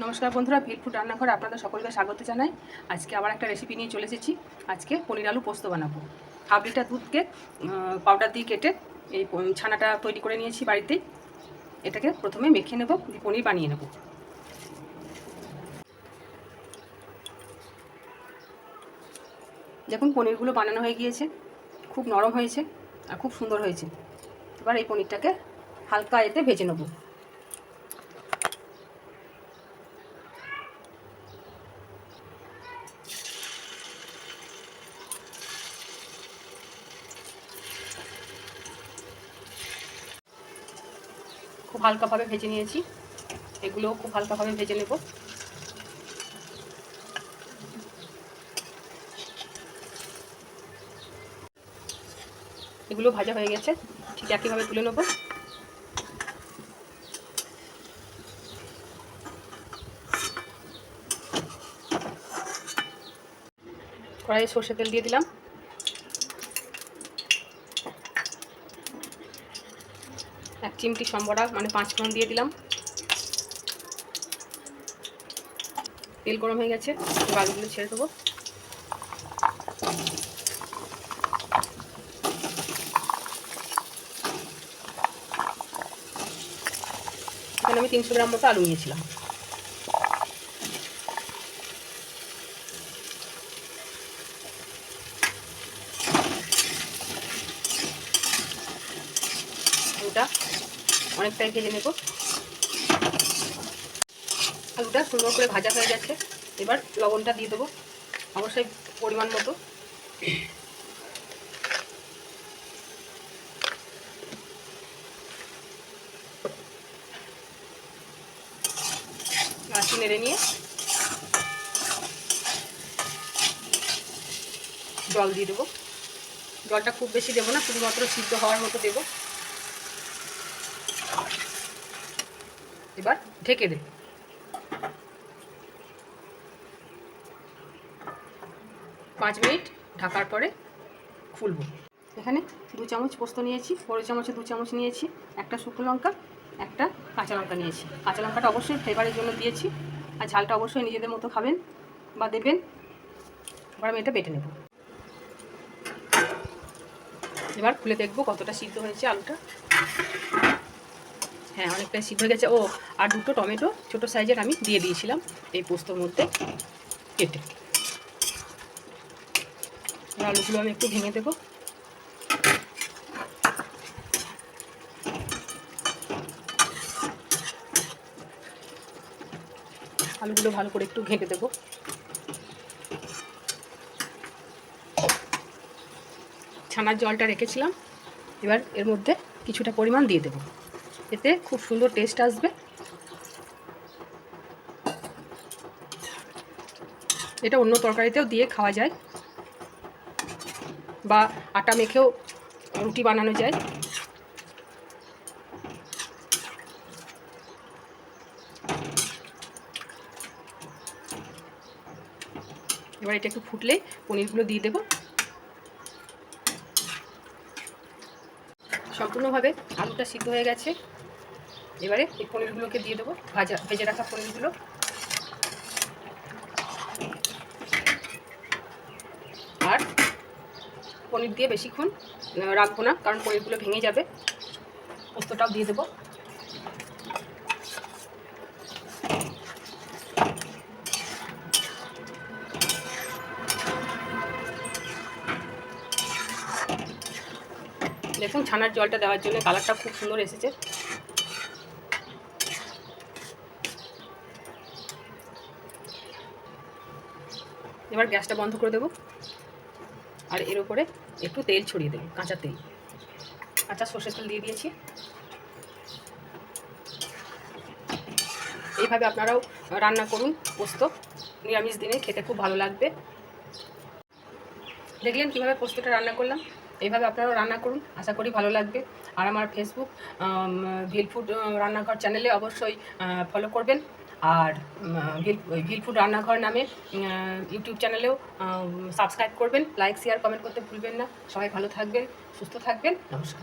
নমস্কার বন্ধুরা, ভিল ফুড রান্নাঘরে আপনাদের সকলকে স্বাগত জানাই। আজকে আবার একটা রেসিপি নিয়ে চলে এসেছি। আজকে পনির আলু পোস্ত বানাবো। হাফ লিটার দুধকে পাউডার দিয়ে কেটে এই ছানাটা তৈরি করে নিয়েছি বাড়িতেই। এটাকে প্রথমে মেখে নেব, দিয়ে পনির বানিয়ে নেব। দেখুন পনিরগুলো বানানো হয়ে গিয়েছে, খুব নরম হয়েছে আর খুব সুন্দর হয়েছে। এবার এই পনিরটাকে হালকা এতে ভেজে নেব। খুব হালকাভাবে ভেজে নিয়েছি, এগুলোও খুব হালকাভাবে ভেজে নেব। এগুলো ভাজা হয়ে গেছে, ঠিক একইভাবে তুলে নেব। কড়াইয়ে সর্ষে তেল দিয়ে দিলাম, এক চিমটি সম্বরা মানে 5 ফোড়ন দিয়ে দিলাম। তেল গরম হয়ে গেছে, আলুগুলো ছেড়ে দেবো। এখানে আমি 300 গ্রাম মতো আলু নিয়েছিলাম। আলুটা অনেকটাই ভেজে নেব। আলুটা সুন্দর করে ভাজা হয়ে গেছে, এবার লবণটা দিয়ে দেবো, অবশ্যই পরিমাণ মতো। আঁচি নেড়ে নিয়ে জল দিয়ে দেবো। জলটা খুব বেশি দেবো না, শুধুমাত্র সিদ্ধ হওয়ার মতো দেবো। এবার ঢেকে দেব। 5 মিনিট ঢাকার পরে খুলবো। এখানে 2 চামচ পোস্ত নিয়েছি, বড় চামচে 2 চামচ নিয়েছি, একটা শুকনো লঙ্কা, একটা কাঁচা লঙ্কা নিয়েছি। কাঁচা লঙ্কাটা অবশ্যই ফ্লেভারের জন্য দিয়েছি, আর ঝালটা অবশ্যই নিজেদের মতো খাবেন বা দেবেন। এবার আমি এটা বেটে নেব। এবার খুলে দেখবো কতটা সিদ্ধ হয়েছে আলুটা। হ্যাঁ, অনেকটাই সিদ্ধ হয়ে গেছে। ও আর 2টো টমেটো ছোটো সাইজের আমি দিয়ে দিয়েছিলাম এই পোস্তর মধ্যে কেটে। আলুগুলো আমি একটু ভেঙে দেবো। আলুগুলো ভালো করে একটু ঘেঁটে দেবো। ছানার জলটা রেখেছিলাম, এবার এর মধ্যে কিছুটা পরিমাণ দিয়ে দেবো, এতে খুব সুন্দর টেস্ট আসবে। এটা অন্য তরকারিতেও দিয়ে খাওয়া যায়, বা আটা মেখেও রুটি বানানো যায়। এবার এটা একটু ফুটলে পনিরগুলো দিয়ে দেবো। সম্পূর্ণভাবে আলুটা সিদ্ধ হয়ে গেছে, এবারে এই পনিরগুলোকে দিয়ে দেবো, ভেজে রাখা পনিরগুলো। আর পনির দিয়ে বেশিক্ষণ রাখবো না, কারণ পনিরগুলো ভেঙে যাবে। পোস্তটাও দিয়ে দেবো। দেখুন ছানার জলটা দেওয়ার জন্য কালারটা খুব সুন্দর এসেছে। এবার গ্যাসটা বন্ধ করে দেবো, আর এর উপরে একটু তেল ছড়িয়ে দেবো, কাঁচা তেল, কাঁচা সর্ষের তেল দিয়ে দিয়েছি। এইভাবে আপনারাও রান্না করুন পোস্ত, নিরামিষ দিনে খেতে খুব ভালো লাগবে। দেখলেন কীভাবে পোস্তটা রান্না করলাম, এইভাবে আপনারাও রান্না করুন, আশা করি ভালো লাগবে। আর আমার ফেসবুক ভিল ফুড রান্নাঘর চ্যানেলে অবশ্যই ফলো করবেন। আর ভিল ফুড রান্নাঘর নামে ইউটিউব চ্যানেলেও সাবস্ক্রাইব করবেন। লাইক শেয়ার কমেন্ট করতে ভুলবেন না। সবাই ভালো থাকবেন, সুস্থ থাকবেন। নমস্কার।